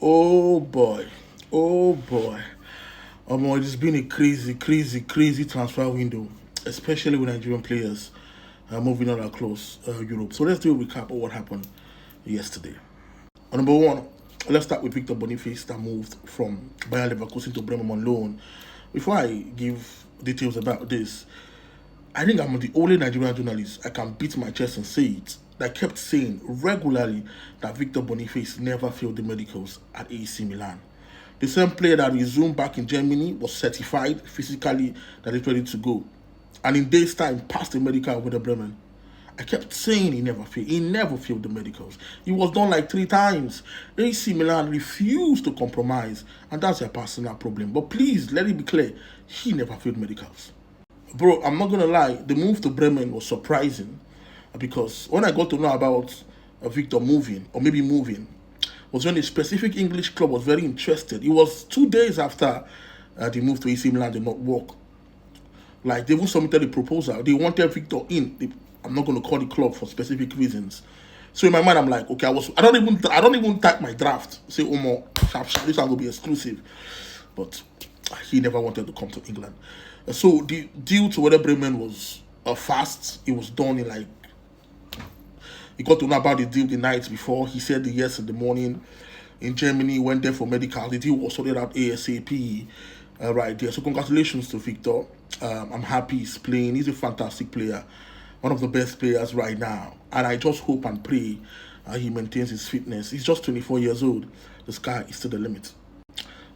Oh boy. Oh boy. It's been a crazy transfer window, especially with Nigerian players moving on across Europe. So let's do a recap of what happened yesterday. Number one, let's start with Victor Boniface that moved from Bayer Leverkusen to Bremen on loan. Before I give details about this, I think I'm the only Nigerian journalist I can beat my chest and say it that kept saying regularly that Victor Boniface never failed the medicals at AC Milan. The same player that resumed back in Germany was certified physically that he's ready to go. And in days' time, passed the medical with the Bremen. I kept saying he never failed. He never failed the medicals. He was done like 3 times. AC Milan refused to compromise, and that's their personal problem. But please, let it be clear, he never failed medicals. Bro, I'm not gonna lie, the move to Bremen was surprising because when I got to know about Victor moving, or maybe moving, was when a specific English club was very interested. It was 2 days after the move to AC Milan did not work. Like, they even submitted a proposal. They wanted Victor in. I'm not going to call the club for specific reasons. So in my mind, I'm like, okay, I don't even type my draft. Say, Omo, this one will be exclusive. But he never wanted to come to England. So the deal to Werder Bremen was fast. It was done in like, he got to know about the deal the night before. He said yes in the morning. In Germany, went there for medical. The deal was sorted out ASAP right there. So congratulations to Victor. I'm happy he's playing. He's a fantastic player. One of the best players right now. And I just hope and pray he maintains his fitness. He's just 24 years old. The sky is still the limit.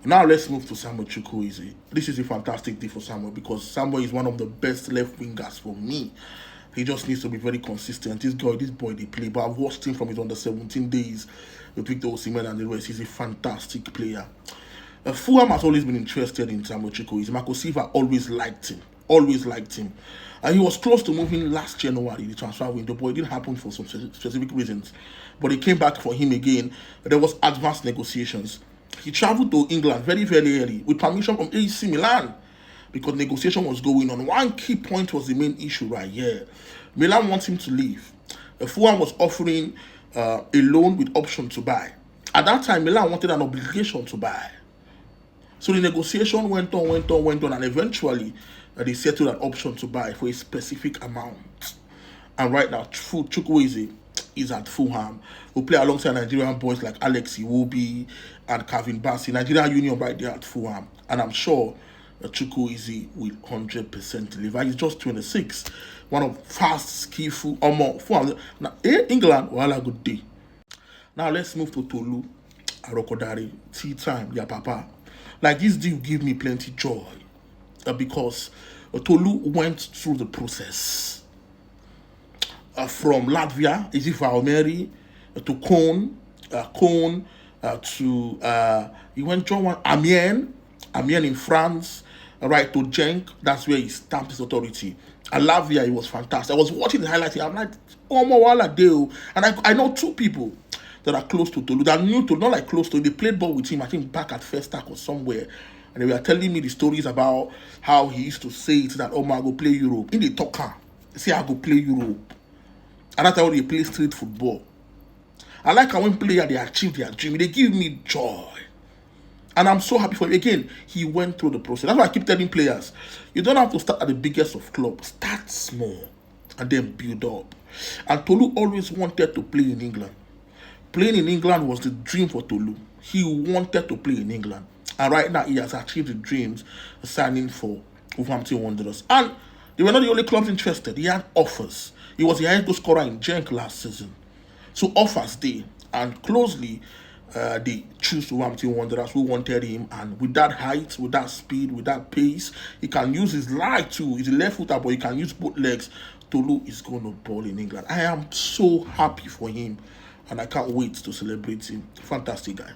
Now let's move to Samuel Chukwueze. This is a fantastic deal for Samuel because Samuel is one of the best left wingers for me. He just needs to be very consistent. This boy, they play. But I've watched him from his under 17 days with Victor Osimhen and the rest. He's a fantastic player. Fulham has always been interested in Samuel Chukwueze. Marco Silva always liked him. And he was close to moving last January, the transfer window, but it didn't happen for some specific reasons. But it came back for him again. There was advanced negotiations. He traveled to England very, very early with permission from AC Milan because negotiation was going on. One key point was the main issue right here. Milan wants him to leave. Fulham was offering a loan with option to buy. At that time, Milan wanted an obligation to buy. So the negotiation went on, and eventually they settled an option to buy for a specific amount. And right now, Chukwueze is at Fulham, who play alongside Nigerian boys like Alex Iwobi and Calvin Bassey. Nigerian Union right there at Fulham. And I'm sure Chukwueze will 100% deliver. He's just 26. One of fast, skillful, Fulham. Now, England, well, a good day. Now, let's move to Tolu, Arokodare, tea time, yeah, papa. Like, this deal give me plenty joy because Tolu went through the process. From Latvia, is it Valmeri, to Cone, he went to Amiens in France, right, to Genk. That's where he stamped his authority. And Latvia, he was fantastic. I was watching the highlights. I'm like, oh my wala deal. And I know 2 people that are close to Tolu, that knew Tolu, not like close to. They played ball with him, I think back at First Stack or somewhere. And they were telling me the stories about how he used to say it that, oh my, I go play Europe. In the talker, say I go play Europe. And that's how they play street football. I like how when players, they achieve their dream. They give me joy. And I'm so happy for him. Again, he went through the process. That's why I keep telling players, you don't have to start at the biggest of clubs. Start small and then build up. And Tolu always wanted to play in England. Playing in England was the dream for Tolu. He wanted to play in England. And right now, he has achieved the dreams, signing for Wolverhampton Wanderers. And they were not the only clubs interested. He had offers. He was the highest goal scorer in Genk last season. So offers they, and closely they choose Wolverhampton Wanderers who wanted him. And with that height, with that speed, with that pace, he can use his leg too. He's a left footer, but he can use both legs. Tolu is going to ball in England. I am so happy for him, and I can't wait to celebrate him. Fantastic guy.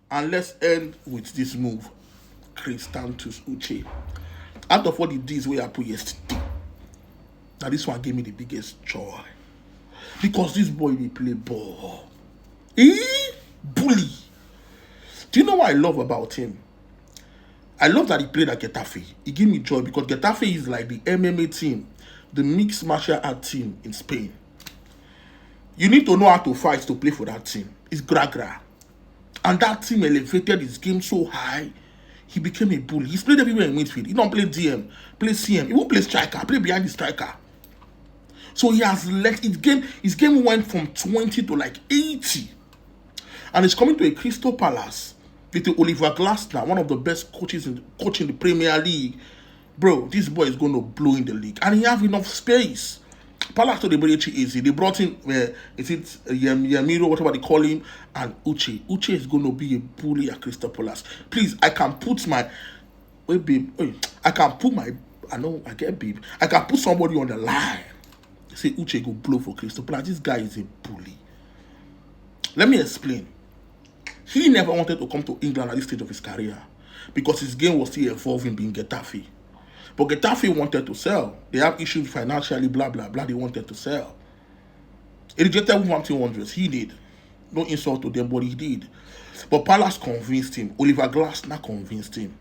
And let's end with this move. Christantus Uche. Out of all the deals we put yesterday, now this one gave me the biggest joy. Because this boy, they play ball. Bully. Do you know what I love about him? I love that he played at Getafe. He gave me joy because Getafe is like the MMA team, the mixed martial art team in Spain. You need to know how to fight to play for that team. It's gra-gra. And that team elevated his game so high, he became a bully. He's played everywhere in midfield. He don't play DM, play CM. He won't play striker, play behind the striker. So he has let his game went from 20 to like 80. And he's coming to a Crystal Palace with Oliver Glasner, one of the best coaches in the Premier League. Bro, this boy is going to blow in the league. And he have enough space. Palace to the very easy. They brought in, Yamiro, whatever they call him, and Uche. Uche is going to be a bully at Crystal Palace. Please, I can put my, wait, babe, wait, I can put my, I know, I get babe. I can put somebody on the line. Say Uche go blow for Crystal Palace. This guy is a bully. Let me explain. He never wanted to come to England at this stage of his career because his game was still evolving being Getafe. But Getafe wanted to sell. They have issues financially, blah, blah, blah. They wanted to sell. He rejected Wolverhampton Wanderers. He did. No insult to them, but he did. But Palace convinced him. Oliver Glasner convinced him.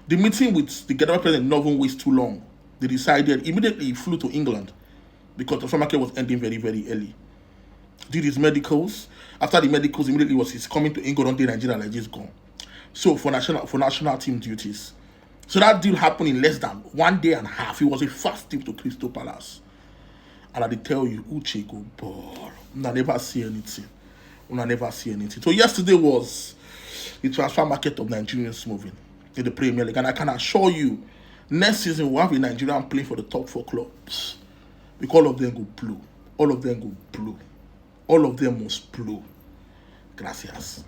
The meeting with the Getafe president did not even waste too long. They decided, immediately he flew to England because the transfer market was ending very, very early. Did his medicals. After the medicals, immediately he's coming to England on day Nigeria like this gone. So for national team duties. So that deal happened in less than 1 day and a half. It was a fast trip to Crystal Palace. And I tell you, Uche go ball. I never see anything. I never see anything. So yesterday was the transfer market of Nigerians moving in the Premier League. And I can assure you, next season we'll have a Nigerian playing for the top 4 clubs. Because all of them go blue. All of them go blue. All of them must blow. Gracias.